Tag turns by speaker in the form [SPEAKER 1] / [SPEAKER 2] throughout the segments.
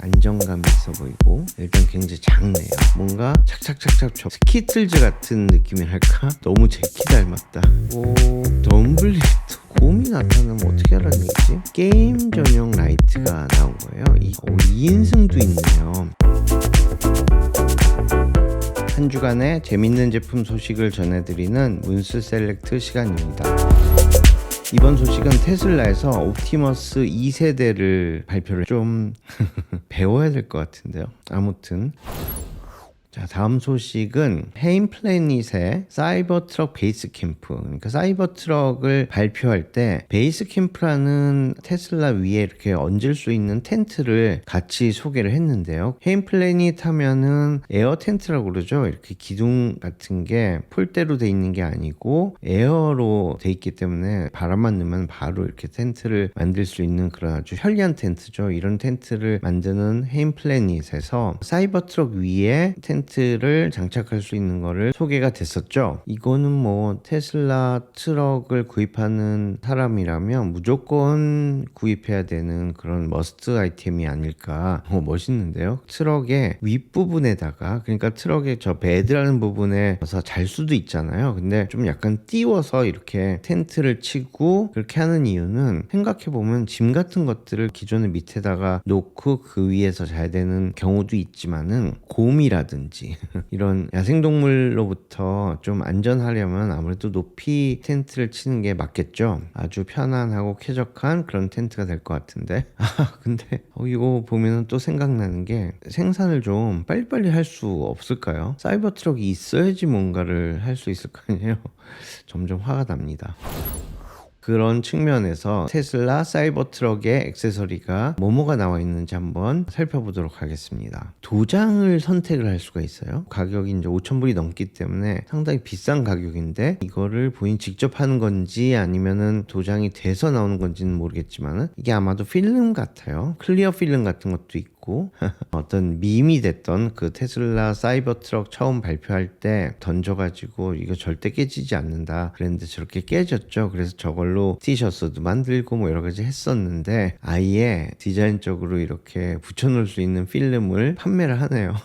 [SPEAKER 1] 안정감이 있어 보이고 일단 굉장히 작네요. 뭔가 착착착착 스키틀즈 같은 느낌이랄까? 너무 제키 닮았다. 오, 덤블리도 곰이 나타나면 어떻게 하라는 얘기지? 게임 전용 라이트가 나온 거예요. 2인승도 있네요. 한 주간의 재밌는 제품 소식을 전해드리는 문스 셀렉트 시간입니다. 이번 소식은 테슬라에서 옵티머스 2세대를 발표를 좀 배워야 될 것 같은데요. 아무튼 자, 다음 소식은 헤인플래닛의 사이버 트럭 베이스 캠프, 그러니까 사이버 트럭을 발표할 때 베이스 캠프라는 테슬라 위에 이렇게 얹을 수 있는 텐트를 같이 소개를 했는데요. 헤인플래닛 하면은 에어 텐트라고 그러죠. 이렇게 기둥 같은 게 폴대로 돼 있는 게 아니고 에어로 돼 있기 때문에 바람만 넣으면 바로 이렇게 텐트를 만들 수 있는 그런 아주 편리한 텐트죠. 이런 텐트를 만드는 헤인플래닛에서 사이버 트럭 위에 텐트를 장착할 수 있는 거를 소개가 됐었죠. 이거는 뭐 테슬라 트럭을 구입하는 사람이라면 무조건 구입해야 되는 그런 머스트 아이템이 아닐까. 멋있는데요. 트럭의 윗부분에다가, 그러니까 트럭의 저 베드라는 부분에서 잘 수도 있잖아요. 근데 좀 약간 띄워서 이렇게 텐트를 치고 그렇게 하는 이유는, 생각해보면 짐 같은 것들을 기존의 밑에다가 놓고 그 위에서 자야 되는 경우도 있지만은 곰이라든지 이런 야생동물로부터 좀 안전하려면 아무래도 높이 텐트를 치는 게 맞겠죠. 아주 편안하고 쾌적한 그런 텐트가 될 것 같은데, 근데 이거 보면 또 생각나는 게, 생산을 좀 빨리빨리 할 수 없을까요? 사이버 트럭이 있어야지 뭔가를 할 수 있을 거 아니에요. 점점 화가 납니다. 그런 측면에서 테슬라 사이버 트럭의 액세서리가 뭐뭐가 나와 있는지 한번 살펴보도록 하겠습니다. 도장을 선택을 할 수가 있어요. 가격이 이제 5,000불이 넘기 때문에 상당히 비싼 가격인데, 이거를 본인 직접 하는 건지 아니면은 도장이 돼서 나오는 건지는 모르겠지만은 이게 아마도 필름 같아요. 클리어 필름 같은 것도 있고 어떤 밈이 됐던 그 테슬라 사이버 트럭 처음 발표할 때 던져가지고 이거 절대 깨지지 않는다 그랬는데 저렇게 깨졌죠. 그래서 저걸로 티셔츠도 만들고 뭐 여러 가지 했었는데, 아예 디자인적으로 이렇게 붙여놓을 수 있는 필름을 판매를 하네요.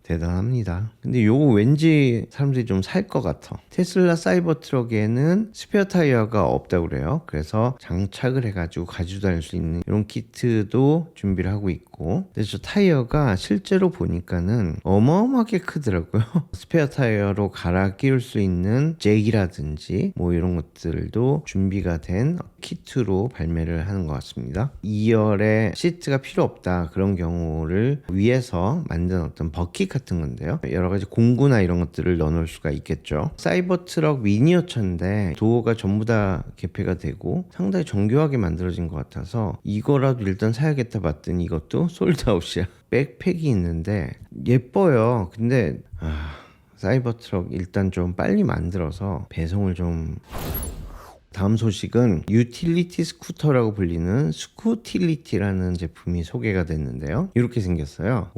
[SPEAKER 1] 대단합니다. 근데 요거 왠지 사람들이 좀 살 것 같아. 테슬라 사이버 트럭에는 스페어 타이어가 없다고 그래요. 그래서 장착을 해가지고 가지고 다닐 수 있는 이런 키트도 준비를 하고 있고, 근데 저 타이어가 실제로 보니까는 어마어마하게 크더라고요. 스페어 타이어로 갈아 끼울 수 있는 잭이라든지 뭐 이런 것들도 준비가 된 키트로 발매를 하는 것 같습니다. 2열에 시트가 필요 없다 그런 경우를 위해서 만든 어떤 버킷 같은 건데요. 여러 가지 공구나 이런 것들을 넣어놓을 수가 있겠죠. 사이버 트럭 미니어처인데 도어가 전부 다 개폐가 되고 상당히 정교하게 만들어진 것 같아서 이거라도 일단 사야겠다 봤더니 이것도 솔드아웃이야. 백팩이 있는데 예뻐요. 근데 사이버 트럭 일단 좀 빨리 만들어서 배송을 좀. 다음 소식은 유틸리티 스쿠터라고 불리는 스쿠틸리티라는 제품이 소개가 됐는데요. 이렇게 생겼어요.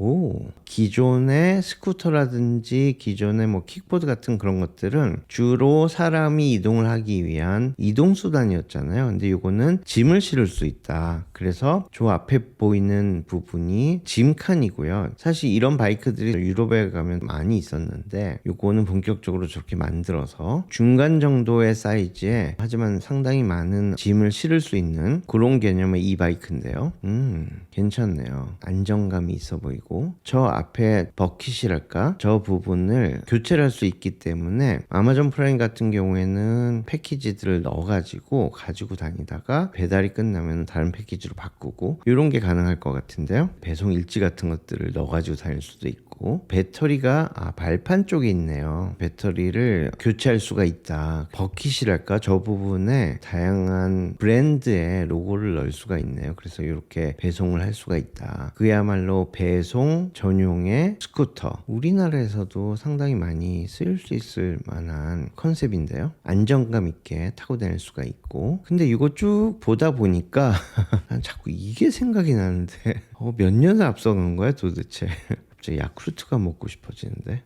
[SPEAKER 1] 기존의 스쿠터라든지 기존의 뭐 킥보드 같은 그런 것들은 주로 사람이 이동을 하기 위한 이동수단이었잖아요. 근데 이거는 짐을 실을 수 있다. 그래서 저 앞에 보이는 부분이 짐칸이고요. 사실 이런 바이크들이 유럽에 가면 많이 있었는데 이거는 본격적으로 저렇게 만들어서 중간 정도의 사이즈에, 하지만 상당히 많은 짐을 실을 수 있는 그런 개념의 이 바이크인데요. 괜찮네요. 안정감이 있어 보이고, 저 앞에 버킷이랄까, 저 부분을 교체를 할 수 있기 때문에 아마존 프라임 같은 경우에는 패키지들을 넣어가지고 가지고 다니다가 배달이 끝나면 다른 패키지로 바꾸고 이런 게 가능할 것 같은데요. 배송 일지 같은 것들을 넣어가지고 다닐 수도 있고, 배터리가 발판 쪽에 있네요. 배터리를 교체할 수가 있다. 버킷이랄까, 저 부분에 다양한 브랜드의 로고를 넣을 수가 있네요. 그래서 이렇게 배송을 할 수가 있다. 그야말로 배송 전용의 스쿠터. 우리나라에서도 상당히 많이 쓰일 수 있을 만한 컨셉인데요. 안정감 있게 타고 다닐 수가 있고, 근데 이거 쭉 보다 보니까 난 자꾸 이게 생각이 나는데 몇 년을 앞서간 거야 도대체. 갑자기 야쿠르트가 먹고 싶어지는데.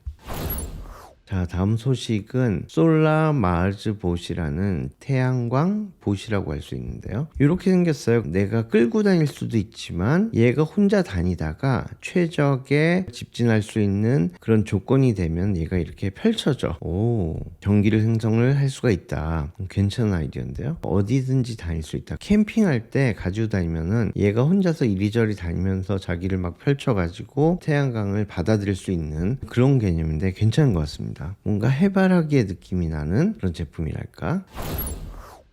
[SPEAKER 1] 자, 다음 소식은 솔라 마르즈 봇이라는 태양광 봇이라고 할 수 있는데요. 이렇게 생겼어요. 내가 끌고 다닐 수도 있지만 얘가 혼자 다니다가 최적에 집진할 수 있는 그런 조건이 되면 얘가 이렇게 펼쳐져. 오, 전기를 생성을 할 수가 있다. 괜찮은 아이디어인데요. 어디든지 다닐 수 있다. 캠핑할 때 가지고 다니면은 얘가 혼자서 이리저리 다니면서 자기를 막 펼쳐가지고 태양광을 받아들일 수 있는 그런 개념인데 괜찮은 것 같습니다. 뭔가 해바라기의 느낌이 나는 그런 제품이랄까.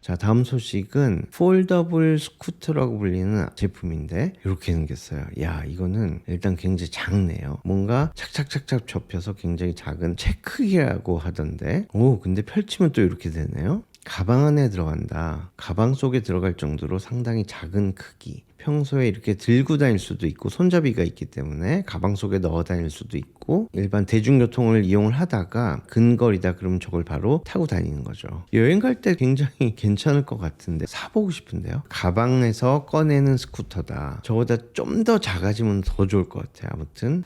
[SPEAKER 1] 자, 다음 소식은 폴더블 스쿠터라고 불리는 제품인데 이렇게 생겼어요. 야, 이거는 일단 굉장히 작네요. 뭔가 착착착착 접혀서 굉장히 작은 책 크기라고 하던데, 오, 근데 펼치면 또 이렇게 되네요. 가방 안에 들어간다. 가방 속에 들어갈 정도로 상당히 작은 크기. 평소에 이렇게 들고 다닐 수도 있고 손잡이가 있기 때문에 가방 속에 넣어 다닐 수도 있고, 일반 대중교통을 이용을 하다가 근거리다 그러면 저걸 바로 타고 다니는 거죠. 여행 갈 때 굉장히 괜찮을 것 같은데 사보고 싶은데요. 가방에서 꺼내는 스쿠터다. 저보다 좀 더 작아지면 더 좋을 것 같아요. 아무튼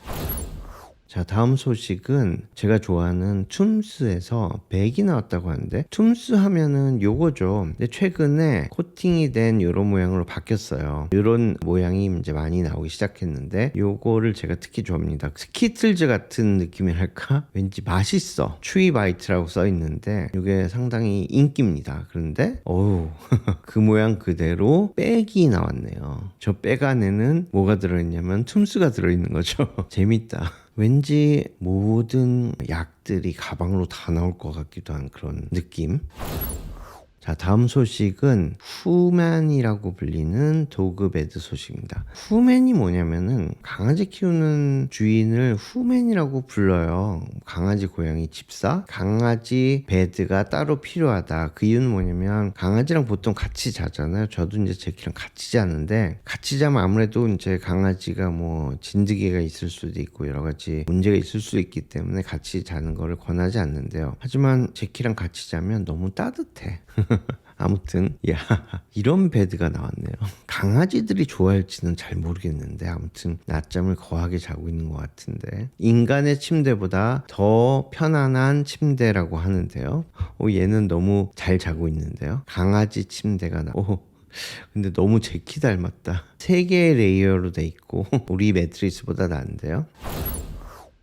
[SPEAKER 1] 자, 다음 소식은 제가 좋아하는 툼스에서 백이 나왔다고 하는데, 툼스 하면은 요거죠. 근데 최근에 코팅이 된 요런 모양으로 바뀌었어요. 요런 모양이 이제 많이 나오기 시작했는데 요거를 제가 특히 좋아합니다. 스키틀즈 같은 느낌이랄까? 왠지 맛있어. 추위 바이트라고 써 있는데 요게 상당히 인기입니다. 그런데 어우 그 모양 그대로 백이 나왔네요. 저 백 안에는 뭐가 들어있냐면 툼스가 들어있는 거죠. 재밌다. 왠지 모든 약들이 가방으로 다 나올 것 같기도 한 그런 느낌. 자, 다음 소식은 후맨이라고 불리는 도그베드 소식입니다. 후맨이 뭐냐면은 강아지 키우는 주인을 후맨이라고 불러요. 강아지, 고양이, 집사, 강아지 베드가 따로 필요하다. 그 이유는 뭐냐면 강아지랑 보통 같이 자잖아요. 저도 이제 제키랑 같이 자는데 같이 자면 아무래도 이제 강아지가 뭐 진드기가 있을 수도 있고 여러 가지 문제가 있을 수 있기 때문에 같이 자는 거를 권하지 않는데요. 하지만 제키랑 같이 자면 너무 따뜻해. 아무튼 야, 이런 베드가 나왔네요. 강아지들이 좋아할지는 잘 모르겠는데 아무튼 낮잠을 거하게 자고 있는 것 같은데, 인간의 침대보다 더 편안한 침대라고 하는데요. 얘는 너무 잘 자고 있는데요. 강아지 침대가 근데 너무 제키 닮았다. 3개의 레이어로 돼 있고 우리 매트리스보다 나은데요.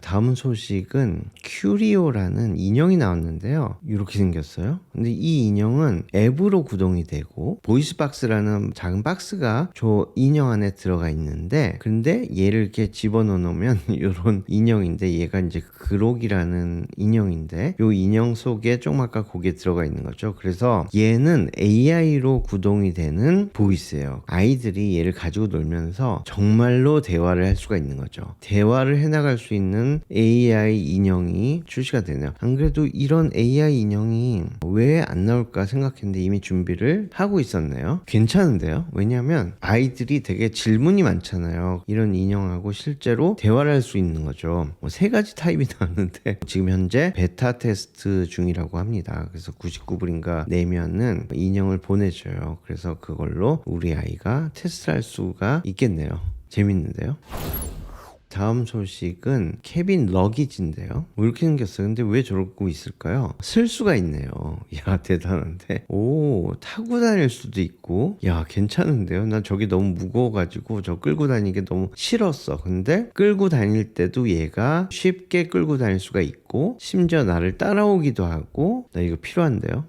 [SPEAKER 1] 다음 소식은 큐리오라는 인형이 나왔는데요. 이렇게 생겼어요. 근데 이 인형은 앱으로 구동이 되고 보이스박스라는 작은 박스가 저 인형 안에 들어가 있는데, 근데 얘를 이렇게 집어넣으면 이런 인형인데, 얘가 이제 그록이라는 인형인데 이 인형 속에 조그맣게 고개 들어가 있는 거죠. 그래서 얘는 AI로 구동이 되는 보이스예요. 아이들이 얘를 가지고 놀면서 정말로 대화를 할 수가 있는 거죠. 대화를 해나갈 수 있는 AI 인형이 출시가 되네요. 안 그래도 이런 AI 인형이 왜 안 나올까 생각했는데 이미 준비를 하고 있었네요. 괜찮은데요? 왜냐하면 아이들이 되게 질문이 많잖아요. 이런 인형하고 실제로 대화를 할 수 있는 거죠. 3가지 타입이 나왔는데 지금 현재 베타 테스트 중이라고 합니다. 그래서 99불인가 내면은 인형을 보내줘요. 그래서 그걸로 우리 아이가 테스트할 수가 있겠네요. 재밌는데요? 다음 소식은 케빈 러기지인데요. 이렇게 생겼어요. 근데 왜 저러고 있을까요? 쓸 수가 있네요. 야, 대단한데. 오, 타고 다닐 수도 있고. 야, 괜찮은데요. 난 저게 너무 무거워가지고 저 끌고 다니기 너무 싫었어. 근데 끌고 다닐 때도 얘가 쉽게 끌고 다닐 수가 있고, 심지어 나를 따라오기도 하고. 나 이거 필요한데요.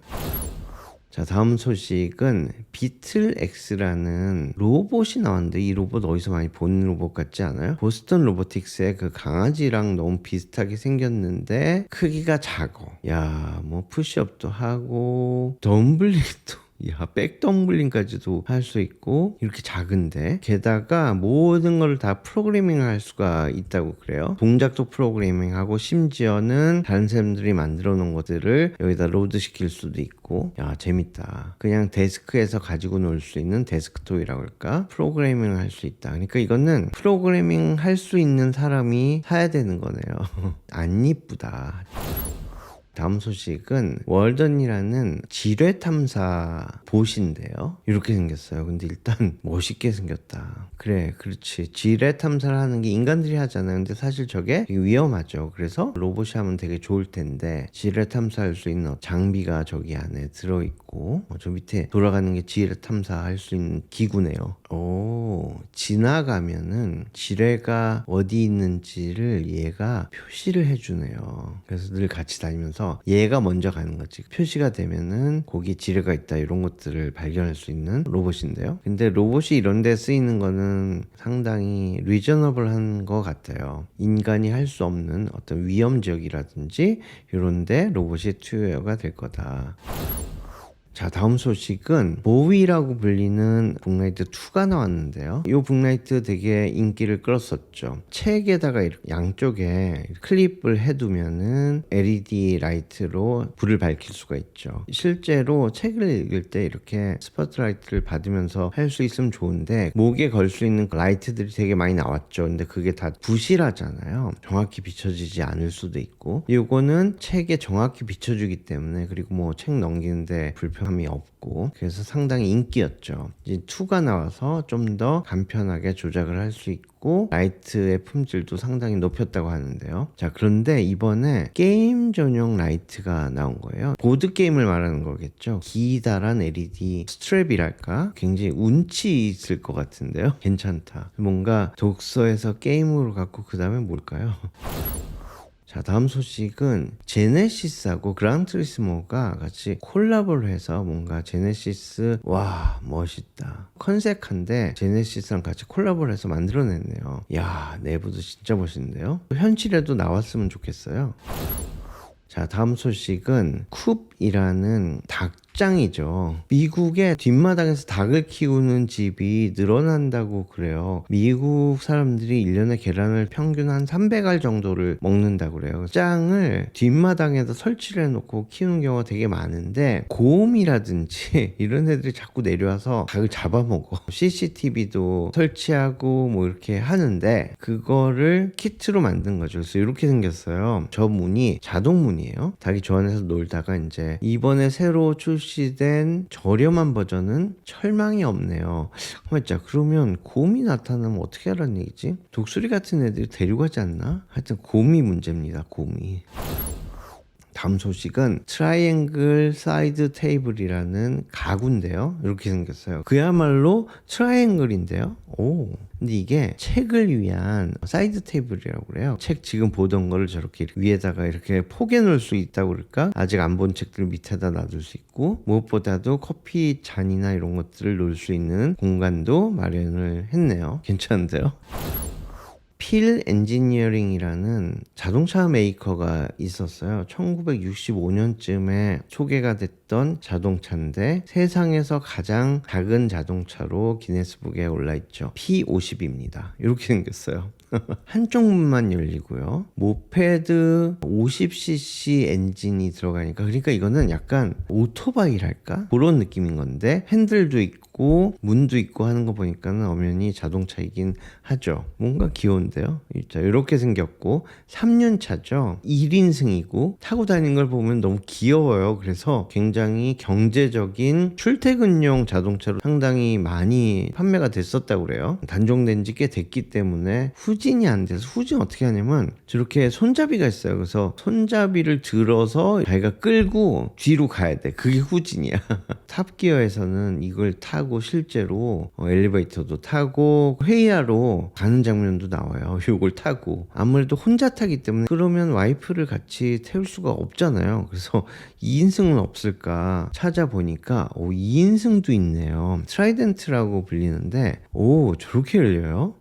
[SPEAKER 1] 자, 다음 소식은 비틀X라는 로봇이 나왔는데, 이 로봇 어디서 많이 본 로봇 같지 않아요? 보스턴 로보틱스의 그 강아지랑 너무 비슷하게 생겼는데 크기가 작어. 야, 뭐 푸시업도 하고 덤블링도 백덤블링까지도 할 수 있고, 이렇게 작은데 게다가 모든 걸 다 프로그래밍 할 수가 있다고 그래요. 동작도 프로그래밍하고 심지어는 다른 사람들이 만들어 놓은 것들을 여기다 로드 시킬 수도 있고. 야, 재밌다. 그냥 데스크에서 가지고 놀 수 있는 데스크톱이라고 할까? 프로그래밍을 할 수 있다. 그러니까 이거는 프로그래밍 할 수 있는 사람이 사야 되는 거네요. 안 이쁘다. 다음 소식은 월던이라는 지뢰 탐사 봇인데요. 이렇게 생겼어요. 근데 일단 멋있게 생겼다. 그래, 그렇지. 지뢰 탐사를 하는 게 인간들이 하잖아요. 근데 사실 저게 되게 위험하죠. 그래서 로봇이 하면 되게 좋을 텐데 지뢰 탐사할 수 있는 장비가 저기 안에 들어있고 저 밑에 돌아가는 게 지뢰 탐사할 수 있는 기구네요. 오, 지나가면은 지뢰가 어디 있는지를 얘가 표시를 해주네요. 그래서 늘 같이 다니면서 얘가 먼저 가는 거지. 표시가 되면은 거기 지뢰가 있다 이런 것들을 발견할 수 있는 로봇인데요. 근데 로봇이 이런 데 쓰이는 거는 상당히 리저너블한 것 같아요. 인간이 할 수 없는 어떤 위험 지역이라든지 이런 데 로봇이 투여가 될 거다. 자, 다음 소식은 보위라고 불리는 북라이트 2가 나왔는데요. 이 북라이트 되게 인기를 끌었었죠. 책에다가 이렇게 양쪽에 클립을 해두면은 LED 라이트로 불을 밝힐 수가 있죠. 실제로 책을 읽을 때 이렇게 스포트라이트를 받으면서 할 수 있으면 좋은데 목에 걸 수 있는 라이트들이 되게 많이 나왔죠. 근데 그게 다 부실하잖아요. 정확히 비춰지지 않을 수도 있고, 이거는 책에 정확히 비춰주기 때문에, 그리고 뭐 책 넘기는데 불편함이 없고, 그래서 상당히 인기였죠. 이제 2가 나와서 좀 더 간편하게 조작을 할 수 있고 라이트의 품질도 상당히 높였다고 하는데요. 자, 그런데 이번에 게임 전용 라이트가 나온 거예요. 보드 게임을 말하는 거겠죠. 기다란 LED 스트랩이랄까, 굉장히 운치 있을 것 같은데요. 괜찮다. 뭔가 독서에서 게임으로 갖고 그 다음에 뭘까요? 자, 다음 소식은 제네시스하고 그랑투리스모가 같이 콜라보를 해서 뭔가 제네시스, 와 멋있다, 컨셉한데 제네시스랑 같이 콜라보를 해서 만들어냈네요. 야, 내부도 진짜 멋있는데요. 현실에도 나왔으면 좋겠어요. 자, 다음 소식은 쿱이라는 닭장이죠. 미국의 뒷마당에서 닭을 키우는 집이 늘어난다고 그래요. 미국 사람들이 1년에 계란을 평균 한 300알 정도를 먹는다고 그래요. 짱을 뒷마당에다 설치를 해놓고 키우는 경우가 되게 많은데, 곰이라든지 이런 애들이 자꾸 내려와서 닭을 잡아먹어. CCTV도 설치하고 뭐 이렇게 하는데 그거를 키트로 만든 거죠. 그래서 이렇게 생겼어요. 저 문이 자동 문이에요. 닭이 저 안에서 놀다가 이제 이번에 새로 출시된 저렴한 버전은 철망이 없네요. 맞자, 그러면 곰이 나타나면 어떻게 하라는 얘기지? 독수리 같은 애들이 데려가지 않나? 하여튼 곰이 문제입니다. 곰이. 다음 소식은 트라이앵글 사이드 테이블이라는 가구인데요. 이렇게 생겼어요. 그야말로 트라이앵글인데요. 오, 근데 이게 책을 위한 사이드 테이블이라고 그래요. 책 지금 보던 거를 저렇게 위에다가 이렇게 포개 놓을 수 있다고 그럴까? 아직 안 본 책들 밑에다 놔둘 수 있고, 무엇보다도 커피 잔이나 이런 것들을 놓을 수 있는 공간도 마련을 했네요. 괜찮은데요? 필 엔지니어링이라는 자동차 메이커가 있었어요. 1965년쯤에 소개가 됐던 자동차인데 세상에서 가장 작은 자동차로 기네스북에 올라있죠. P50입니다. 이렇게 생겼어요. 한쪽 문만 열리고요. 모페드 50cc 엔진이 들어가니까, 그러니까 이거는 약간 오토바이랄까? 그런 느낌인 건데 핸들도 있고 문도 있고 하는 거 보니까는 엄연히 자동차이긴 하죠. 뭔가 귀여운데요. 자, 이렇게 생겼고 3년 차죠. 1인승이고 타고 다니는 걸 보면 너무 귀여워요. 그래서 굉장히 경제적인 출퇴근용 자동차로 상당히 많이 판매가 됐었다고 그래요. 단종된 지 꽤 됐기 때문에 후진이 안 돼서, 후진 어떻게 하냐면 저렇게 손잡이가 있어요. 그래서 손잡이를 들어서 자기가 끌고 뒤로 가야 돼. 그게 후진이야. 탑기어에서는 이걸 타고 실제로 엘리베이터도 타고 회의하러 가는 장면도 나와요. 이걸 타고. 아무래도 혼자 타기 때문에, 그러면 와이프를 같이 태울 수가 없잖아요. 그래서 2인승은 없을까 찾아보니까 2인승도 있네요. 트라이덴트라고 불리는데, 오, 저렇게 열려요?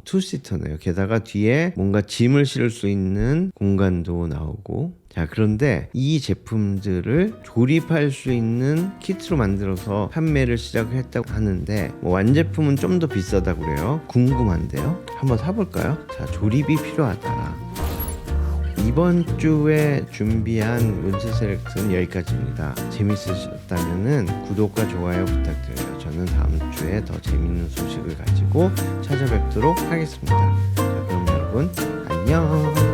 [SPEAKER 1] 투시터네요. 게다가 뒤에 뭔가 짐을 실을 수 있는 공간도 나오고. 자, 그런데 이 제품들을 조립할 수 있는 키트로 만들어서 판매를 시작했다고 하는데, 완제품은 좀 더 비싸다고 그래요. 궁금한데요? 한번 사볼까요? 자, 조립이 필요하다. 이번 주에 준비한 문스 셀렉트는 여기까지입니다. 재밌으셨다면 구독과 좋아요 부탁드려요. 저는 다음 주에 더 재밌는 소식을 가지고 찾아뵙도록 하겠습니다. 자, 그럼 여러분 안녕.